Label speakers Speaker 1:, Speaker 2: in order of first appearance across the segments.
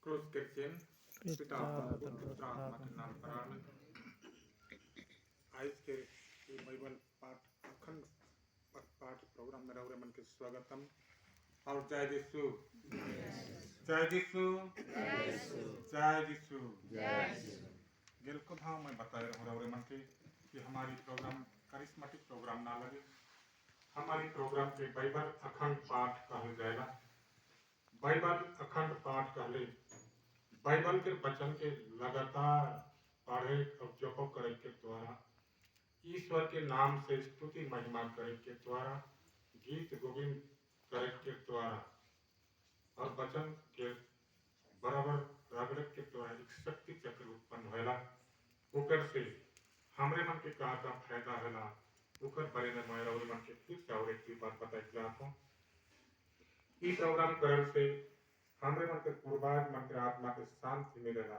Speaker 1: क्रूस क्रिश्चियन पिता
Speaker 2: पिता
Speaker 1: पुत्र आत्मा के नाम पर आमीन। आज के बाइबल पाठ अखंड पाठ प्रोग्राम में रहुरे मन के स्वागतम और जय यीशु जय यीशु जय यीशु। गिल को भाव मैं बताए रहूं रहुरे मन के कि हमारी प्रोग्राम करिश्मेटिक प्रोग्राम ना लगे। हमारी प्रोग्राम के बाइबल अखंड पाठ कहल जाएगा। बाइबल अखंड पाठ कहले बाइबल के वचन के लगातार पढ़े और जप करे के द्वारा ईश्वर के नाम से स्तुति महिमा करे के द्वारा गीत गोविंद करे के द्वारा और वचन के बराबर रगड़े के द्वारा एक शक्ति चक्र उत्पन्न होला। ओकर से हमरे मन के का फायदा होला ओकर बारे में मैं और मन के फिर से और एक बात बताई चाहता हूँ। ई प्रोग्राम करल से हमरे मन के पूर्वाज मन के आत्मा के शांति मिलेला।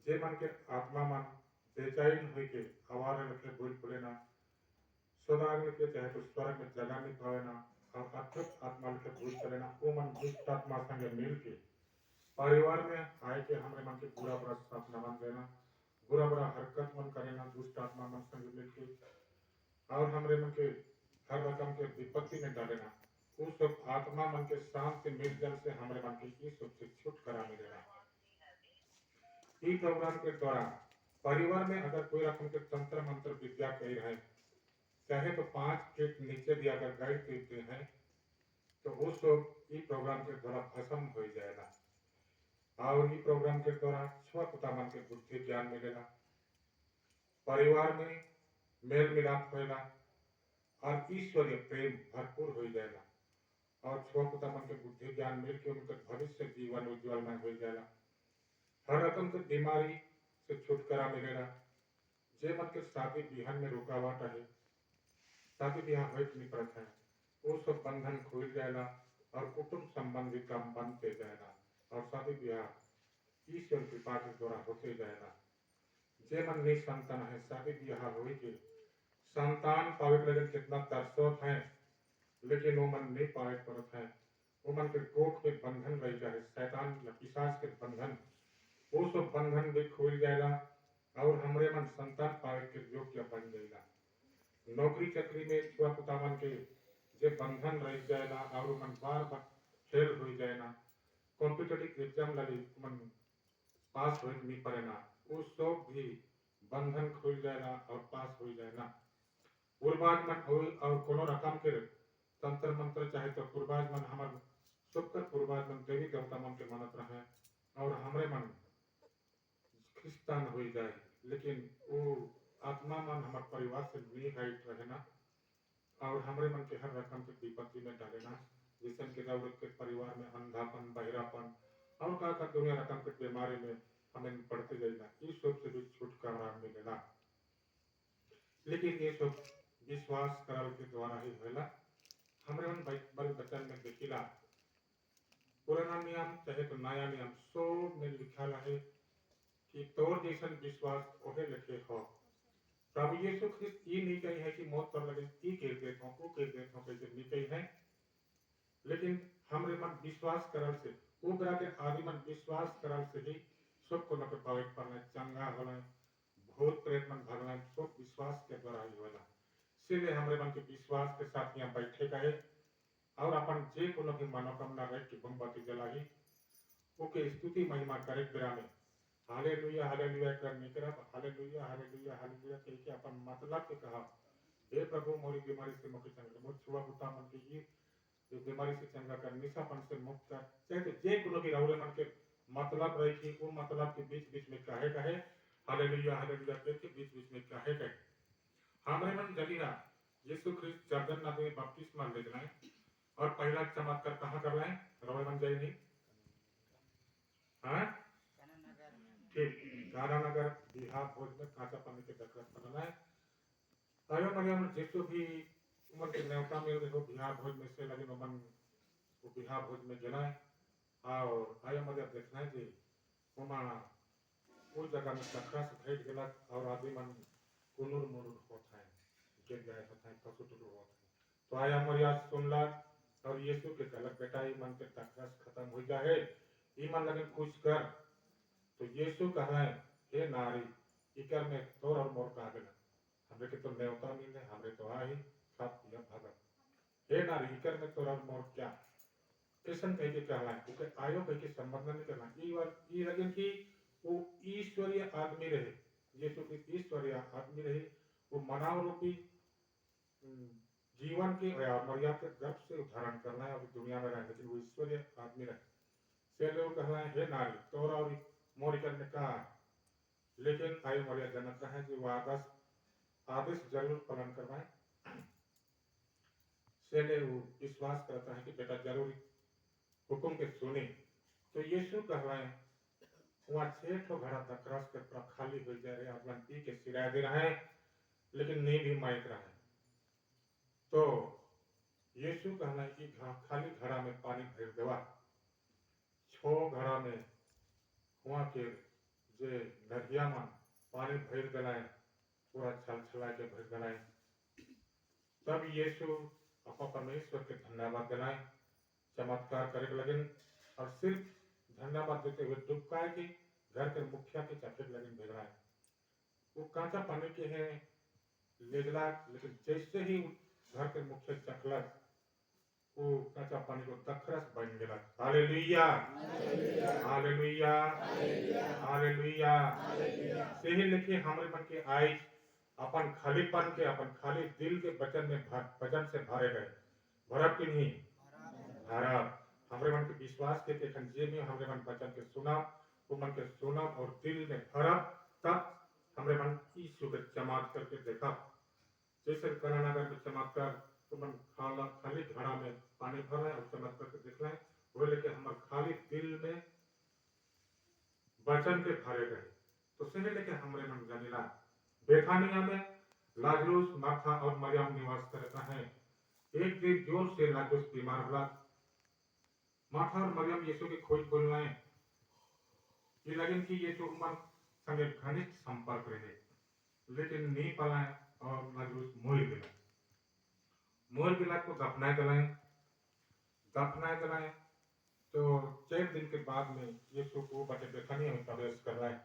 Speaker 1: जे मन के आत्मा मन बेचैन होई के आवाज में के बोल बोले ना स्वर्ग में के चाहे तो स्वर्ग में जगह नहीं पावे ना और अद्भुत आत्मा के भूल चले ना वो मन दुष्ट आत्मा संगे मिल के परिवार में आए के हमरे मन के बुरा बुरा सपना मन देना बुरा बुरा हरकत मन करे ना दुष्ट आत्मा मन संगे मिल के और हमरे मन के हर रकम के विपत्ति में डालेना उस सब आत्मा मन के शांति मिल जल से हमारे मन के ये सब से छुटकारा मिलेगा। ई प्रोग्राम के दौरान परिवार में अगर कोई रकम के तंत्र मंत्र विद्या कही रहे चाहे तो 5 फीट नीचे भी अगर गाइड देते हैं तो उस सब ई प्रोग्राम के द्वारा भस्म हो जाएगा। और ई प्रोग्राम के द्वारा छुआ पुता मन के बुद्धि ज्ञान मिलेगा। परिवार में मेल मिलाप होगा और ईश्वरीय प्रेम भरपूर हो जाएगा और छुआ पुता मन के बुद्धि ज्ञान मिल के उनके भविष्य जीवन उज्ज्वलमय हो जाएगा। हर रकम के बीमारी से छुटकारा मिलेगा। जे मन के शादी बिहान में रुकावट है शादी ब्याह हो नहीं पड़ता है वो सब बंधन खुल जाएगा और कुटुंब संबंधी काम बनते जाएगा और शादी ब्याह ईश्वर कृपा के द्वारा होते जाएगा। जे मन नहीं संतान है शादी ब्याह हो के संतान पावे के लगन कितना तरसत है लेकिन वो मन नहीं पावे पड़ता है। वो मन के कोख में बंधन रह जाए शैतान या पिशाच के बंधन वो सब बंधन भी खुल जाएगा और हमरे मन संतान पावे के योग्य बन जाएगा। नौकरी चाकरी में छुआ पुता मन के जे बंधन रह जाएगा और मन बार बार फेल हो जाएगा कॉम्पिटिटिव एग्जाम लगे मन पास हो नहीं पड़ेगा वो सब भी बंधन खुल जाएगा और पास हो जाएगा। पूर्वाज मन हो और कोनो रकम के तंत्र मंत्र चाहे तो पूर्वाज मन हमार सबकर पूर्वाज मन देवी देवता मन के मानत रहे और हमरे मन ख्रिस्तान हो जाए लेकिन वो आत्मा मन हमारे परिवार से नहीं हाइट रहना और हमरे मन के हर रकम के विपत्ति में डालेना जिससे के जरूरत के परिवार में अंधापन बहिरापन और का दुनिया रकम के बीमारी में हमें पड़ते जाएगा इस सब से भी छुटकारा मिलेगा। लेकिन ये सब विश्वास करल के द्वारा ही होला। हमरे मन बाइबल वचन में देखिला पुराना नियम चाहे तो नया नियम सब में लिखा है कि तोर जैसन विश्वास ओहे लिखे हो। प्रभु यीशु ख्रिस्त ये नहीं कही है कि मौत पर लगे ई कह देता हूँ वो कह देता हूँ कैसे नहीं कही है लेकिन हमरे मन विश्वास करल से उबरा के आदि मन विश्वास करल से ही सबको न पावे पड़ना चंगा होना भूत प्रेत मन भगना सब विश्वास के द्वारा ही होला। इसलिए हमरे मन के विश्वास के साथ यहाँ बैठे गए और अपन जे कोनो भी मनोकामना रख के मोमबत्ती जलाई ओके स्तुति महिमा करे बेरा में हालेलुया करने करब हालेलुया हालेलुया हालेलुया कह के अपन मतलब के कहा हे प्रभु मोरी बीमारी से मुक्त चंगा मोर छुआ पुता मन के ये बीमारी से चंगा कर निशापन से मुक्त कर चाहे तो जे कोनो भी राउरे मन के मतलब रही थी वो मतलब के बीच बीच में कहे हालेलुया कह के बीच बीच में कहे हमरे मन जलीना यीशु ख्रिस्त जर्दन नदी में बपतिस्मा ले जाए और पहला चमत्कार कहाँ कर रहे हैं राउरे मन जाए नहीं हाँ ठीक गारा नगर बिहार भोज में कांचा पानी के डकरत बनाना है अरे मरियम जिसको भी उम्र के न्योता में देखो बिहार भोज में से लगे मन वो बिहार भोज में गिना है और आया मरियम देखना है जी उमाना उस जगह में डकरा से भेट गया और आदमी मन कुनूर मुनूर होता है गिर गए होता है पशु टुटू होता है तो आया मरियम सुनला और यीशु के गलत बेटा ही मन के डकरा खत्म हो जाए ईमान लगन कुछ कर तो यीशु कहलाए हे नारी इकर में तोर और मोर का गेला हमरे के तो नेवता मिले हमरे तो आई खात पिया भागत हे नारी इकर में तोर और मोर क्या कैसन कह के कहलाए ओके आयो कह के संबंध नहीं करना ई लगन की वो ईश्वरीय आदमी रहे यीशु के ईश्वरीय आदमी रहे वो मानव रूपी जीवन के और मर्यादा के गर्भ से उद्धारण करना है अभी दुनिया में रहे लेकिन वो ईश्वरीय आदमी रहे से लोग कहलाए हे नारी तोरा और मोर करने का लेकिन आयु मर्यादा जनक है जो आदेश जरूर पालन करवाए से ले वो विश्वास करता है कि बेटा जरूर हुकुम के सुने तो यीशु कहलाए वहाँ 6 ठो घड़ा तक रस के पूरा खाली हो जा रहे आदमी पी के सिराय दे रहे हैं लेकिन नहीं भी माइक रहा है तो यीशु कहना कि खाली घड़ा में पानी भर देवा 6 घड़ा में वहाँ के जे नदिया मन पानी भर दिलाए पूरा छल छला के भर दिलाए तब यीशु अपा परमेश्वर के धन्यवाद दिलाए चमत्कार करे लगे और सिर्फ धन्यवाद देते हुए डुबकाए के घर के मुखिया के चपेट लगे भेजलाए वो कांचा पानी के हैं लेगला लेकिन जैसे ही घर के मुखिया चखलक वो कांचा पानी को दखरस बन गया हालेलुया हालेलुया हालेलुया से ही लेके हमारे मन के आई अपन खालीपन के अपन खाली दिल के वचन से भरे गए भरब की नहीं भरब हमारे मन के विश्वास के खंजे में हमारे मन वचन के सुना वो मन के सुना और दिल में भरब तब हमारे मन यीशु के चमत्कार करके देखा जैसे कलानगर में चमत्कार तो मन खाली घड़ा में पानी भर रहे और चमत्कार के देख रहे हैं वो लेके हमारे खाली दिल में वचन के भरे गए तो से लेके हमारे मन जमीला बेथानिया में लाजरूस मार्था और मरियम निवास करता है एक दिन जोर से लाजरूस बीमार हुआ मार्था और मरियम यीशु की खोज बोलना है ये लगन कि यीशु मन संगे घनिष्ठ संपर्क रहे लेकिन नहीं पाए और लाजरूस मोर गिला को दफनाए गलाए तो 4 दिन के बाद में यीशु को बटे बेथानिया में प्रवेश कर रहा है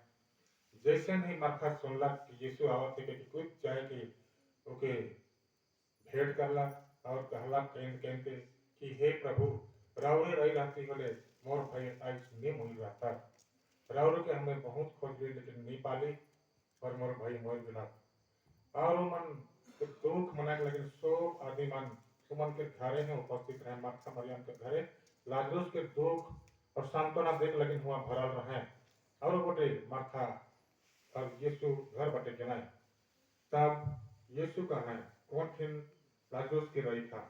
Speaker 1: जैसे नहीं मार्था सुनला कि यीशु आवत है कि कुछ जाए कि ओके भेंट करला और कहला कहन के कि हे प्रभु रावरे रही रहती बोले मोर भाई आज नहीं मुझ रहता रावरे के हमें बहुत खोज ली लेकिन नहीं पाली और मोर भाई मोर गिला और मन दुख मनाए लेकिन सो आदि मन सुमन के घरे में उपस्थित रहे मार्था मरियम के घरे लाजरूस के दुख और सांत्वना देख लेकिन हुआ भरल रहे और गोटे मार्था और यीशु घर बटे गए तब यीशु का है कौन थिन लाजरूस की रही था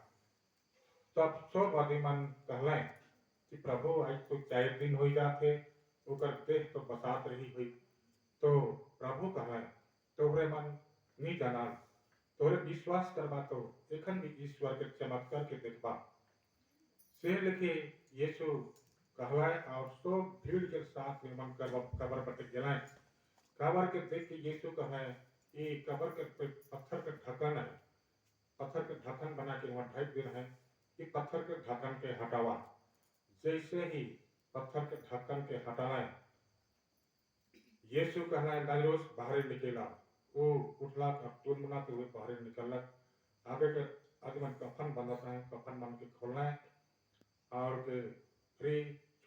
Speaker 1: तब सब आदमी मन कहलें कि प्रभु आज तो 4 दिन हो जाते ओकर देख तो बसात रही हुई तो प्रभु कहलें तोहरे मन नहीं जाना तोहरे विश्वास करवा तो एखन भी ईश्वर के चमत्कार के देखबा से लेके यीशु कहलाए और सब भीड़ के साथ में मन कबर बटे गए कबर के देख के यीशु कहे ये कबर के पत्थर के ढक्कन है पत्थर के ढक्कन बना के वहां ढक दे रहे हैं कि पत्थर के ढक्कन के हटावा जैसे ही पत्थर के ढक्कन के हटाए यीशु कहलाए लाजरूस बाहर निकला वो उठला तुरमुनाते हुए बाहर निकलक आगे के आदमी कफन बंधत रहे कफन बन के खोलना है और के फ्री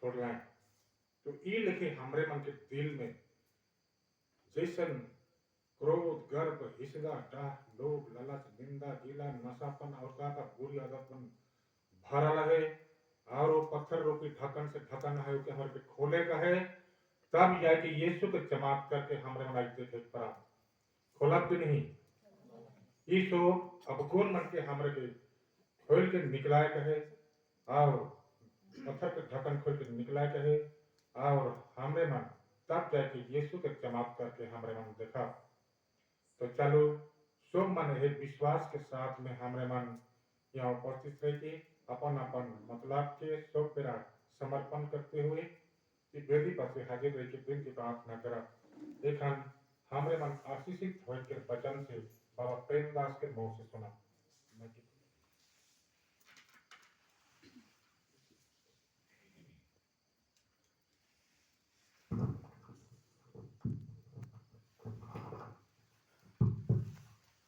Speaker 1: छोड़ना है तो ये लिखे हमरे मन के दिल में जैसन क्रोध गर्व हिस्सा डाह लोभ लालच निंदा गीला नशापन और का बुरी आदतपन भरा रहे और वो पत्थर रूपी ढक्कन से ढक्कन है कि हमारे खोले का है तब यह कि यीशु के चमात करके हमरे मन देखे पड़ा खोला भी नहीं यीशु अब कौन मन के हमरे के खोल के निकलाए कहे और पत्थर के ढक्कन खोल के निकलाए कहे और हमरे मन तब जाके यीशु के चमात करके हमरे मन देखा तो चलो सब मन है विश्वास के साथ में हमरे मन यहाँ उपस्थित रह के अपन अपन मतलब के सब पेरा समर्पण करते हुए कि वेदी पर से हाजिर रह के दिन की प्रार्थना करा देखन हमरे मन आशीषित होए के वचन से बाबा प्रेमदास के मुंह से सुना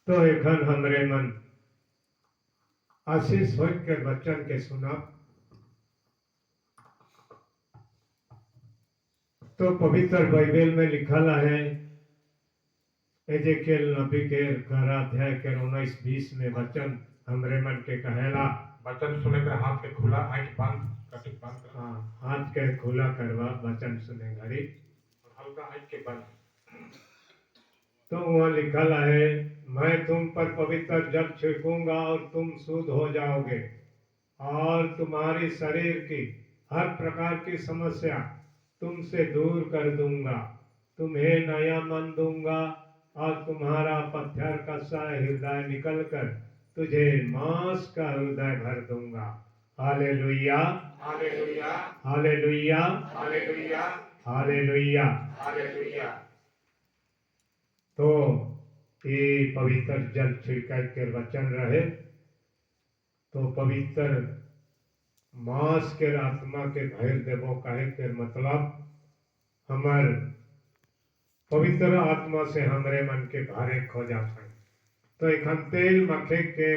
Speaker 2: तो एखन हमरे मन आशीष हो के वचन के सुना। तो पवित्र बाइबल में लिखल है एजेकियल नबी के 11 अध्याय के 19-20 में वचन हमरे मन के कहेला।
Speaker 1: वचन सुने कर हाथ के खुला आंख बंद कटिक बंद कर
Speaker 2: हाँ, हाथ के खुला करवा वचन सुने घड़ी
Speaker 1: हल्का आंख के बंद।
Speaker 2: तो वहाँ लिखल है मैं तुम पर पवित्र जल छिड़कूंगा और तुम शुद्ध हो जाओगे और तुम्हारी शरीर की हर प्रकार की समस्या तुमसे दूर कर दूंगा। तुम्हें नया मन दूंगा और तुम्हारा पत्थर का सा हृदय निकलकर तुझे मांस का हृदय भर दूंगा। Hallelujah,
Speaker 1: hallelujah,
Speaker 2: hallelujah,
Speaker 1: hallelujah,
Speaker 2: hallelujah.
Speaker 1: Hallelujah.
Speaker 2: तो ये पवित्र जल छिड़काई के वचन रहे तो पवित्र मांस के आत्मा के भैर देवो कहे के मतलब हमार पवित्र आत्मा से हमरे मन के भारे खो जाता है। तो एखन तेल मखे के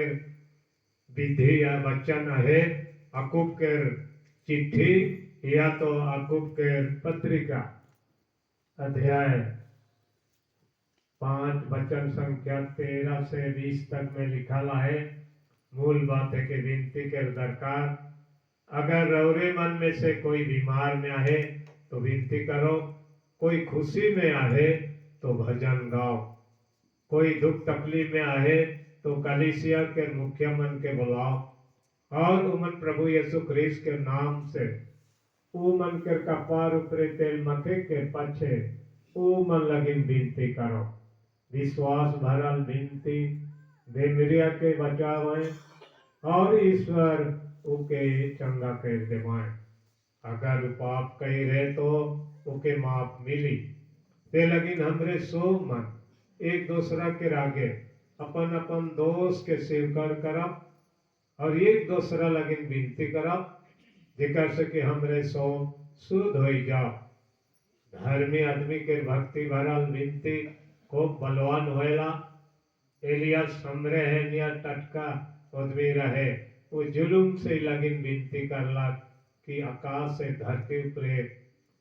Speaker 2: विधि या वचन है अकूब के चिट्ठी या तो अकूब के पत्रिका अध्याय 5 वचन संख्या 13 से 20 तक में लिखा है। मूल बात है कि विनती के दरकार अगर रौरे मन में से कोई बीमार में आहे तो विनती करो, कोई खुशी में आहे तो भजन गाओ, कोई दुख तकलीफ में आहे तो कलीसिया के मुखिया मन के बुलाओ और उमन प्रभु यीशु ख्रीस्त के नाम से ऊ मन के कपार ऊपरे तेल मथे के पछे ऊ मन लगिन विनती करो। विश्वास भरल विनती बेमरिया के बचावे और ईश्वर उके चंगा कर देवाएं। अगर पाप कही रहे तो उके माफ मिली। ते लगिन हमरे सो मन एक दूसरा के आगे अपन अपन दोष के स्वीकार करब और एक दूसरा लगिन विनती करब जेकर से कि हमरे सो शुद्ध हो जाओ। धर्मी आदमी के भक्ति भरल विनती खूब बलवान होएला। एलियास हमरे है निया टटका आदमी रहे वो जुलूम से लगिन विनती करला कि आकाश से धरती ऊपरे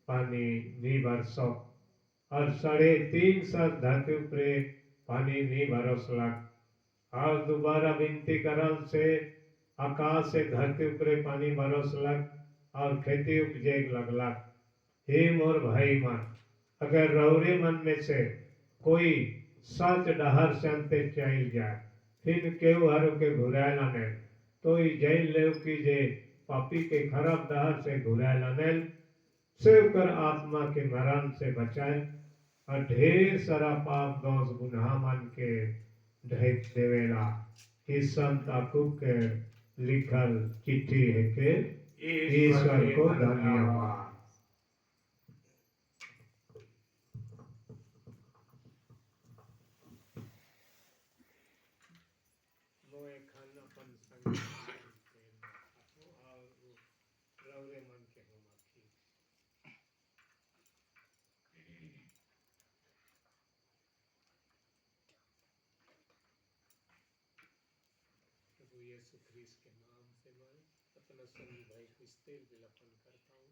Speaker 2: पानी नहीं बरसो और 3.5 धरती ऊपरे पानी नहीं बरसलक और दोबारा विनती करल से आकाश से धरती ऊपरे पानी बरसलक और खेती उपजे लगलक। हे मोर भाई मन, अगर रौरे मन में से कोई सच डहर से अंते चल जाए फिर केहू हर के घुराए लाने तो जैन लेव की जे पापी के खराब डहर से घुराए लाने से कर आत्मा के मरण से बचाए और ढेर सारा पाप दोष गुनाह मन के ढक देवेला। इस संत याकूब के लिखल चिट्ठी है के ईश्वर को धन्यवाद। यीशु ख्रीस्त के नाम से मैं अपना सभी भाई को इस तेल विलापन करता हूँ।